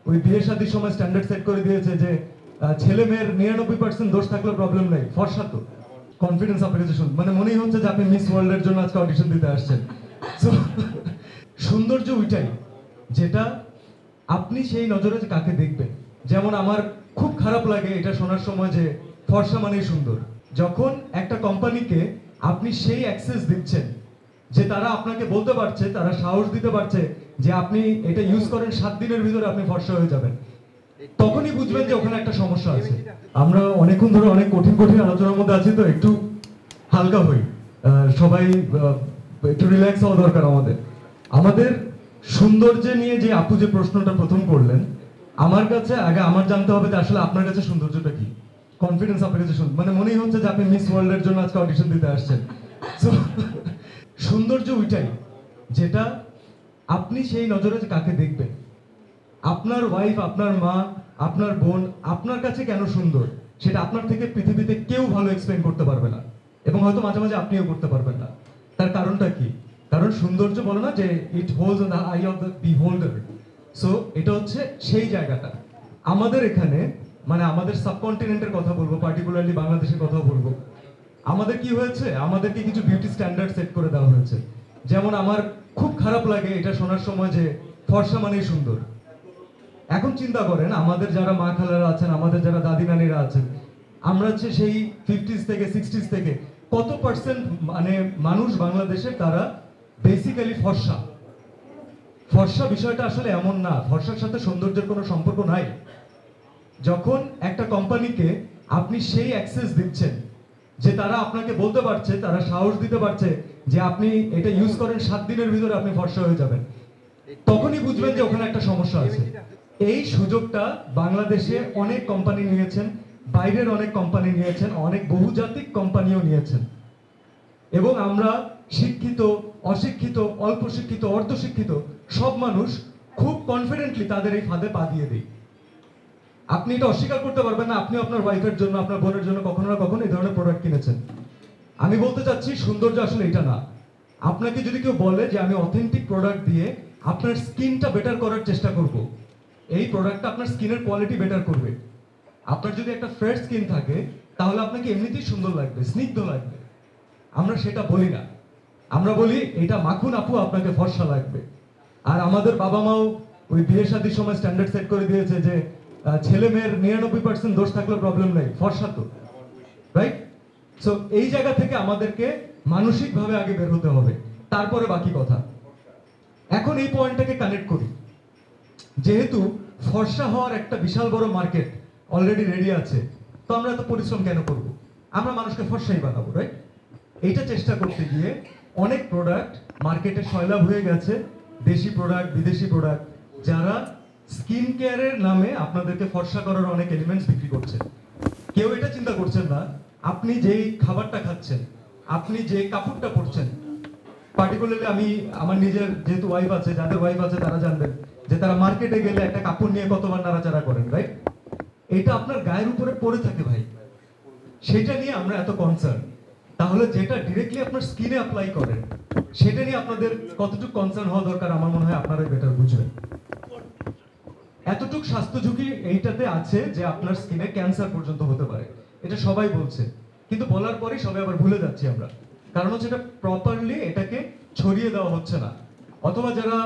ওই বিয়ে শাদীর সময় স্ট্যান্ডার্ড সেট করে দিয়েছে যে ছেলে মেয়ের 99% দোষ থাকলেও প্রবলেম নেই, ফর্সা তো কনফিডেন্স আপনার কাছে মানে মনেই হচ্ছে যে আপনি মিস ওয়ার্ল্ডের জন্য আজকে অডিশন দিতে আসছেন। So, সৌন্দর্য ওইটাই যেটা আপনি সেই নজরে কাকে দেখবেন। যেমন আমার খুব খারাপ লাগে এটা শোনার সময় যে ফর্সা মানেই সুন্দর। যখন একটা কোম্পানিকে আপনি সেই অ্যাক্সেস দিচ্ছেন যে তারা আপনাকে বলতে পারছে, তারা সাহস দিতে পারছে যে আপনি এটা ইউজ করেন 7 দিনের ভিতরে আপনি ফর্সা হয়ে যাবেন, তখনই বুঝবেন যে ওখানে একটা সমস্যা আছে। আমরা অনেকক্ষণ ধরে অনেক কঠিন কঠিন আলোচনার মধ্যে আছি, তো একটু হালকা হই, সবাই একটু রিল্যাক্স হওয়া দরকার। আমাদের সৌন্দর্য নিয়ে যে আপু যে প্রশ্নটা প্রথম করলেন, আমার কাছে আগে আমার জানতে হবে যে আসলে আপনার কাছে সৌন্দর্যটা কি, কনফিডেন্স আপনার কাছে মানে মনেই হচ্ছে যে আপনি মিস ওয়ার্ল্ডের জন্য আজকে অডিশন দিতে আসছেন। So, সৌন্দর্য ওইটাই যেটা আপনি সেই নজরে কাকে দেখবেন। আপনার ওয়াইফ, আপনার মা, আপনার বোন আপনার কাছে কেন সুন্দর সেটা আপনার থেকে পৃথিবীতে কেউ ভালো এক্সপ্লেইন করতে পারবে না, এবং হয়তো মাঝে মাঝে আপনিও করতে পারবেন না। তার কারণটা কি? কারণ সৌন্দর্য বলে না যে it holds in the eye of the beholder. So এটা হচ্ছে সেই জায়গাটা। আমাদের এখানে মানে আমাদের সাবকন্টিনেন্টের কথা বলবো, পার্টিকুলারলি বাংলাদেশের কথা বলবো, আমাদের কি হয়েছে, আমাদেরকে কিছু বিউটি স্ট্যান্ডার্ড সেট করে দেওয়া হয়েছে। যেমন আমার খুব খারাপ লাগে এটা শোনার সময় যে ফর্সা মানেই সুন্দর। এখন চিন্তা করেন আমাদের যারা মা খালারা আছেন, আমাদের যারা দাদি নানিরা আছেন, আমরা হচ্ছে সেই 50s থেকে 60s থেকে কত পার্সেন্ট মানে মানুষ বাংলাদেশের তারা বেসিক্যালি ফর্সা। ফর্সা বিষয়টা আসলে এমন না, ফর্সার সাথে সৌন্দর্যের কোনো সম্পর্ক নাই। যখন একটা কোম্পানিকে আপনি সেই অ্যাক্সেস দিচ্ছেন যে তারা আপনাকে বলতে পারছে, তারা সাহস দিতে পারছে যে আপনি এটা ইউজ করেন 7 দিনের ভিতরে আপনি ফর্সা হয়ে যাবেন, তখনই বুঝবেন যে ওখানে একটা সমস্যা আছে। এই সুযোগটা বাংলাদেশে অনেক কোম্পানি নিয়েছেন, বাইরের অনেক কোম্পানি নিয়েছেন, অনেক বহুজাতিক কোম্পানিও নিয়েছেন, এবং আমরা শিক্ষিত, অশিক্ষিত, অল্প শিক্ষিত, অর্ধশিক্ষিত সব মানুষ খুব কনফিডেন্টলি তাদের এই ফাঁদে পা দিয়ে দিই। আপনি এটা অস্বীকার করতে পারবেন না, আপনি আপনার ওয়াইফের জন্য, আপনার বোনের জন্য কখনো না কখনো এই ধরনের প্রোডাক্ট কিনেছেন। আমি বলতে চাচ্ছি সৌন্দর্য আসলে এটা না। আপনাকে যদি কেউ বলে যে আমি অথেন্টিক প্রোডাক্ট দিয়ে আপনার স্কিনটা বেটার করার চেষ্টা করব, এই প্রোডাক্টটা আপনার স্কিনের কোয়ালিটি বেটার করবে। আপনার যদি একটা ফ্রেশ স্কিন থাকে তাহলে আপনাকে এমনিতেই সুন্দর লাগবে, স্নিগ্ধ লাগবে। আমরা সেটা বলি না, আমরা বলি এটা মাখুন আপু আপনাকে ফর্সা লাগবে। আর আমাদের বাবা মাও ওই বিয়ে শাদীর সময় স্ট্যান্ডার্ড সেট করে দিয়েছে যে ছেলে মেয়ের 99% দোষ থাকলেও প্রবলেম নেই, ফর্সা তো, রাইট? সো এই জায়গা থেকে আমাদেরকে মানসিকভাবে আগে বের হতে হবে, তারপরে বাকি কথা। এখন এই পয়েন্টটাকে কানেক্ট করি, যেহেতু ফর্সা হওয়ার একটা বিশাল বড় মার্কেট অলরেডি রেডি আছে, তো আমরা এত পরিশ্রম কেন করব? আমরা মানুষকে ফর্সাই বানাবো, রাইট? এইটা চেষ্টা করতে গিয়ে অনেক প্রোডাক্ট মার্কেটে সয়লাভ হয়ে গেছে, দেশি প্রোডাক্ট, বিদেশি প্রোডাক্ট, যারা স্কিন কেয়ারের নামে আপনাদেরকে ফর্সা করার অনেক এলিমেন্টস বিক্রি করছে। কেউ এটা চিন্তা করছেন না আপনি যেই খাবারটা খাচ্ছেন, আপনি যে কাপড়টা পরছেন, পার্টিকুলারলি আমি আমার নিজের যেহেতু ওয়াইফ আছে, যাদের ওয়াইফ আছে তারা জানবেন যে তারা মার্কেটে গেলে একটা কাপড় নিয়ে কতবার নাড়াচাড়া করেন, রাইট? এটা আপনার গায়ের উপরে পড়ে থাকে ভাই, সেটা নিয়ে আমরা এত কনসার্ন। তাহলে যেটা ডিরেক্টলি আপনার স্কিনে অ্যাপ্লাই করেন সেটা নিয়ে আপনাদের কতটুকু কনসার্ন হওয়া দরকার আমার মনে হয় আপনারাই বেটার বুঝবেন। এতটুকু স্বাস্থ্য ঝুঁকি এইটাতে আছে যে আপনার স্কিনে ক্যান্সার পর্যন্ত হতে পারে, এটা সবাই বলছে, কিন্তু বলার পরেই সবাই আবার ভুলে যাচ্ছি আমরা, কারণ হচ্ছে এটা প্রপারলি এটাকে ছড়িয়ে দেওয়া হচ্ছে না। অথবা যারা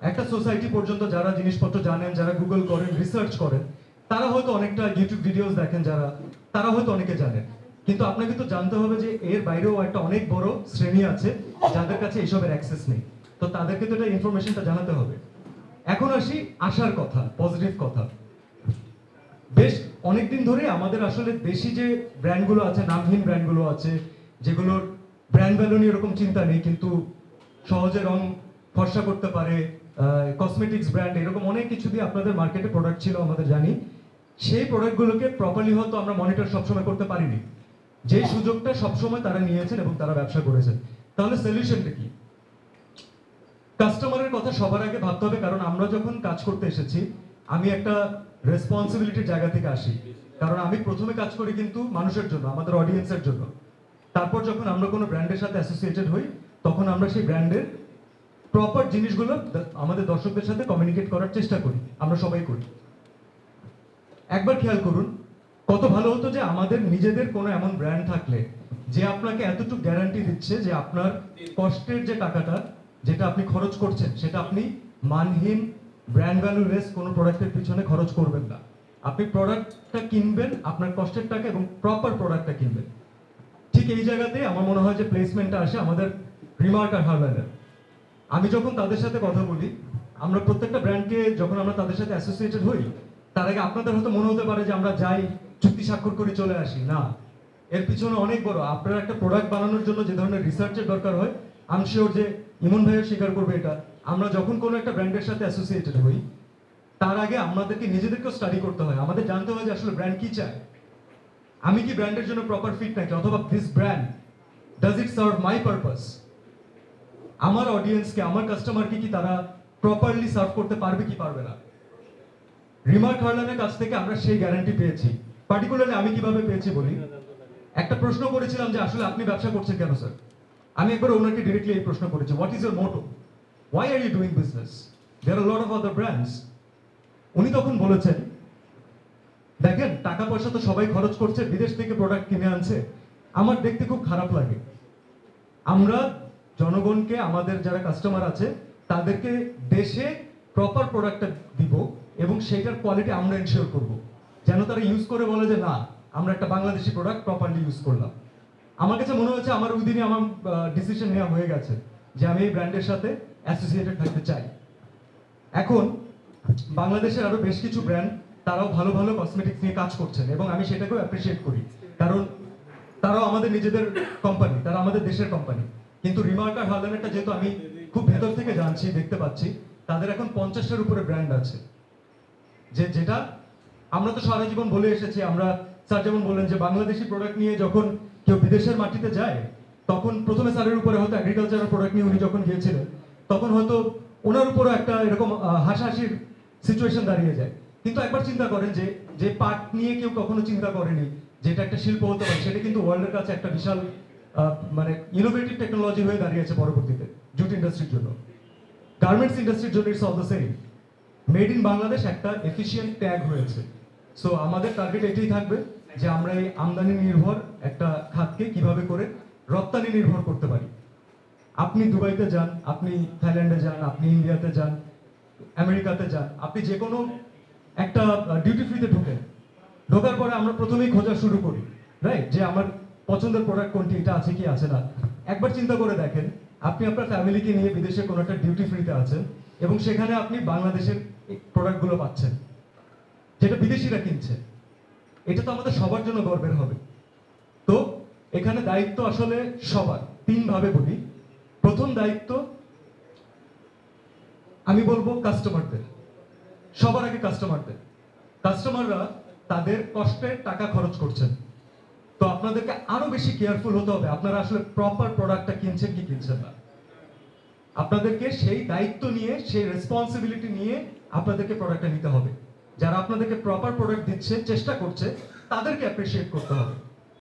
একটা সোসাইটি পর্যন্ত যারা জিনিসপত্র জানেন, যারা গুগল করেন, রিসার্চ করেন, তারা হয়তো অনেকটা ইউটিউব ভিডিওস দেখেন, যারা তারা হয়তো অনেকে জানেন, কিন্তু আপনাকে তো জানতে হবে যে এর বাইরেও একটা অনেক বড় শ্রেণী আছে যাদের কাছে এসবের অ্যাক্সেস নেই, তো তাদেরকে তো এটা ইনফরমেশনটা জানাতে হবে। এখন আসি আশার কথা, পজিটিভ কথা। বেশ অনেকদিন ধরে আমাদের আসলে দেশি যে ব্র্যান্ডগুলো আছে, নামহীন ব্র্যান্ডগুলো আছে, যেগুলোর ব্র্যান্ড ভ্যালু নিয়ে এরকম চিন্তা নেই, কিন্তু সহজে রং ফর্সা করতে পারে, কসমেটিক্স ব্র্যান্ড, এরকম অনেক কিছু দিয়ে আপনাদের মার্কেটে প্রোডাক্ট ছিল আমাদের জানি। সেই প্রোডাক্টগুলোকে প্রপারলি হয়তো আমরা মনিটর সবসময় করতে পারিনি, যেই সুযোগটা সবসময় তারা নিয়েছেন এবং তারা ব্যবসা করেছেন। তাহলে সলিউশনটা কি? কাস্টমারের কথা সবার আগে ভাবতে হবে, কারণ আমরা যখন কাজ করতে এসেছি, আমি একটা রেসপন্সিবিলিটির জায়গা থেকে আসি, কারণ আমি প্রথমে কাজ করি কিন্তু মানুষের জন্য, আমাদের অডিয়েন্সের জন্য। তারপর যখন আমরা কোনো ব্র্যান্ডের সাথে অ্যাসোসিয়েটেড হই, তখন আমরা সেই ব্র্যান্ডের প্রপার জিনিসগুলো আমাদের দর্শকদের সাথে কমিউনিকেট করার চেষ্টা করি, আমরা সবাই করি। একবার খেয়াল করুন, কত ভালো হতো যে আমাদের নিজেদের কোনো এমন ব্র্যান্ড থাকলে যে আপনাকে এতটুকু গ্যারান্টি দিচ্ছে যে আপনার কষ্টের যে টাকাটা যেটা আপনি খরচ করছেন সেটা আপনি মানহীন ব্র্যান্ড ভ্যালুলেস কোনো প্রোডাক্টের পিছনে খরচ করবেন না। আপনি প্রোডাক্টটা কিনবেন আপনার কষ্টের টাকা এবং প্রপার প্রোডাক্টটা কিনবেন। ঠিক এই জায়গাতে আমার মনে হয় যে প্লেসমেন্টটা আসে আমাদের রিমার্ক আর হার্লারের। আমি যখন তাদের সাথে কথা বলি, আমরা প্রত্যেকটা ব্র্যান্ডকে যখন আমরা তাদের সাথে অ্যাসোসিয়েটেড হই, তার আগে আপনাদের হয়তো মনে হতে পারে যে আমরা যাই চুক্তি স্বাক্ষর করে চলে আসি। না, এর পিছনে অনেক বড় আপনার একটা প্রোডাক্ট বানানোর জন্য যে ধরনের রিসার্চের দরকার হয়, আমি শিওর যে ইমন ভাইও স্বীকার করবে এটা। আমরা যখন কোনো একটা ব্র্যান্ডের সাথে অ্যাসোসিয়েটেড হই, তার আগে আমাদেরকে নিজেদেরকেও স্টাডি করতে হয়। আমাদের জানতে হয় যে আসলে ব্র্যান্ড কি চায়, আমি কি ব্র্যান্ডের জন্য প্রপার ফিট নাকি, অথবা this brand does it serve my purpose, আমার অডিয়েন্সকে আমার কাস্টমারকে কি তারা প্রপারলি সার্ভ করতে পারবে কি পারবে না। রিমার্ক হার্লারের কাছ থেকে আমরা সেই গ্যারান্টি পেয়েছি। পার্টিকুলারলি আমি কিভাবে পেয়েছি বলি, একটা প্রশ্ন করেছিলাম যে আসলে আপনি ব্যবসা করছেন কেন স্যার। আমি একবার ওনাকে ডিরেক্টলি এই প্রশ্ন করেছি, what is your motto, why are you doing business, there are lot of other brands. উনি তখন বলেছেন, দেখেন টাকা পয়সা তো সবাই খরচ করছে, বিদেশ থেকে প্রোডাক্ট কিনে আনছে, আমার দেখতে খুব খারাপ লাগে। আমরা জনগণকে, আমাদের যারা কাস্টমার আছে তাদেরকে দেশে প্রপার প্রোডাক্টটা দিব এবং সেটার কোয়ালিটি আমরা এনশিওর করব, যেন তারা ইউজ করে বলে যে না আমরা একটা বাংলাদেশি প্রোডাক্ট প্রপারলি ইউজ করলাম। আমার কাছে মনে হচ্ছে আমার ওই দিনই আমার ডিসিশন নেওয়া হয়ে গেছে যে আমি এই ব্র্যান্ডের সাথে অ্যাসোসিয়েটেড থাকতে চাই। এখন বাংলাদেশের আরো বেশ কিছু ব্র্যান্ড তারাও ভালো ভালো কসমেটিক্স নিয়ে কাজ করছেন এবং আমি সেটাকেও অ্যাপ্রিসিয়েট করি, কারণ তারাও আমাদের নিজেদের কোম্পানি, তারা আমাদের দেশের কোম্পানি। কিন্তু রিমার্ক আর হার্লারেরটা যেহেতু আমি খুব ভেতর থেকে জানছি, দেখতে পাচ্ছি তাদের এখন 50টার উপরে ব্র্যান্ড আছে, যেটা আমরা তো সারা জীবন বলে এসেছি। আমরা স্যার যেমন বললেন যে বাংলাদেশি প্রোডাক্ট নিয়ে যখন কেউ বিদেশের মাটিতে যায়, তখন প্রথমে স্যারের উপরে হয়তো এগ্রিকালচারাল প্রোডাক্ট নিয়ে উনি যখন গিয়েছিলেন, তখন হয়তো ওনার উপরও একটা এরকম হাসাহাসির সিচুয়েশন দাঁড়িয়ে যায়। কিন্তু একবার চিন্তা করেন যে যে পাট নিয়ে কেউ কখনো চিন্তা করেনি যেটা একটা শিল্প হতে পারে, সেটা কিন্তু ওয়ার্ল্ডের কাছে একটা বিশাল মানে ইনোভেটিভ টেকনোলজি হয়ে দাঁড়িয়েছে পরবর্তীতে জুট ইন্ডাস্ট্রির জন্য, গার্মেন্টস ইন্ডাস্ট্রির জন্য। It's all the same, made in Bangladesh একটা এফিশিয়েন্ট ট্যাগ হয়েছে। সো আমাদের টার্গেট এটাই থাকবে যে আমরা এই আমদানি নির্ভর একটা খাতকে কিভাবে করে রপ্তানি নির্ভর করতে পারি। আপনি দুবাইতে যান, আপনি থাইল্যান্ডে যান, আপনি ইন্ডিয়াতে যান, আমেরিকাতে যান, আপনি যে কোনো একটা ডিউটি ফ্রিতে ঢোকার পরে আমরা প্রথমেই খোঁজা শুরু করি, রাইট, যে আমার পছন্দের প্রোডাক্ট কোনটি, এটা আছে কি আছে না। একবার চিন্তা করে দেখেন, আপনি আপনার ফ্যামিলিকে নিয়ে বিদেশে কোনো একটা ডিউটি ফ্রিতে আছেন এবং সেখানে আপনি বাংলাদেশের প্রোডাক্টগুলো পাচ্ছেন যেটা বিদেশিরা কিনছে, এটা তো আমাদের সবার জন্য গর্বের হবে। তো এখানে দায়িত্ব আসলে সবার, তিন ভাবে বলি। প্রথম দায়িত্ব আমি বলবো কাস্টমারদের, সবার আগে কাস্টমারদের। কাস্টমাররা তাদের কষ্টের টাকা খরচ করছেন, তো আপনাদেরকে আরো বেশি কেয়ারফুল হতে হবে আপনারা আসলে প্রপার প্রোডাক্টটা কিনছেন কি কিনছেন না। আপনাদেরকে সেই দায়িত্ব নিয়ে, সেই রেসপন্সিবিলিটি নিয়ে আপনাদেরকে প্রোডাক্টটা নিতে হবে। যারা আপনাদেরকে প্রপার প্রোডাক্ট দিচ্ছে, চেষ্টা করছে, তাদেরকে অ্যাপ্রিসিয়েট করতে হবে।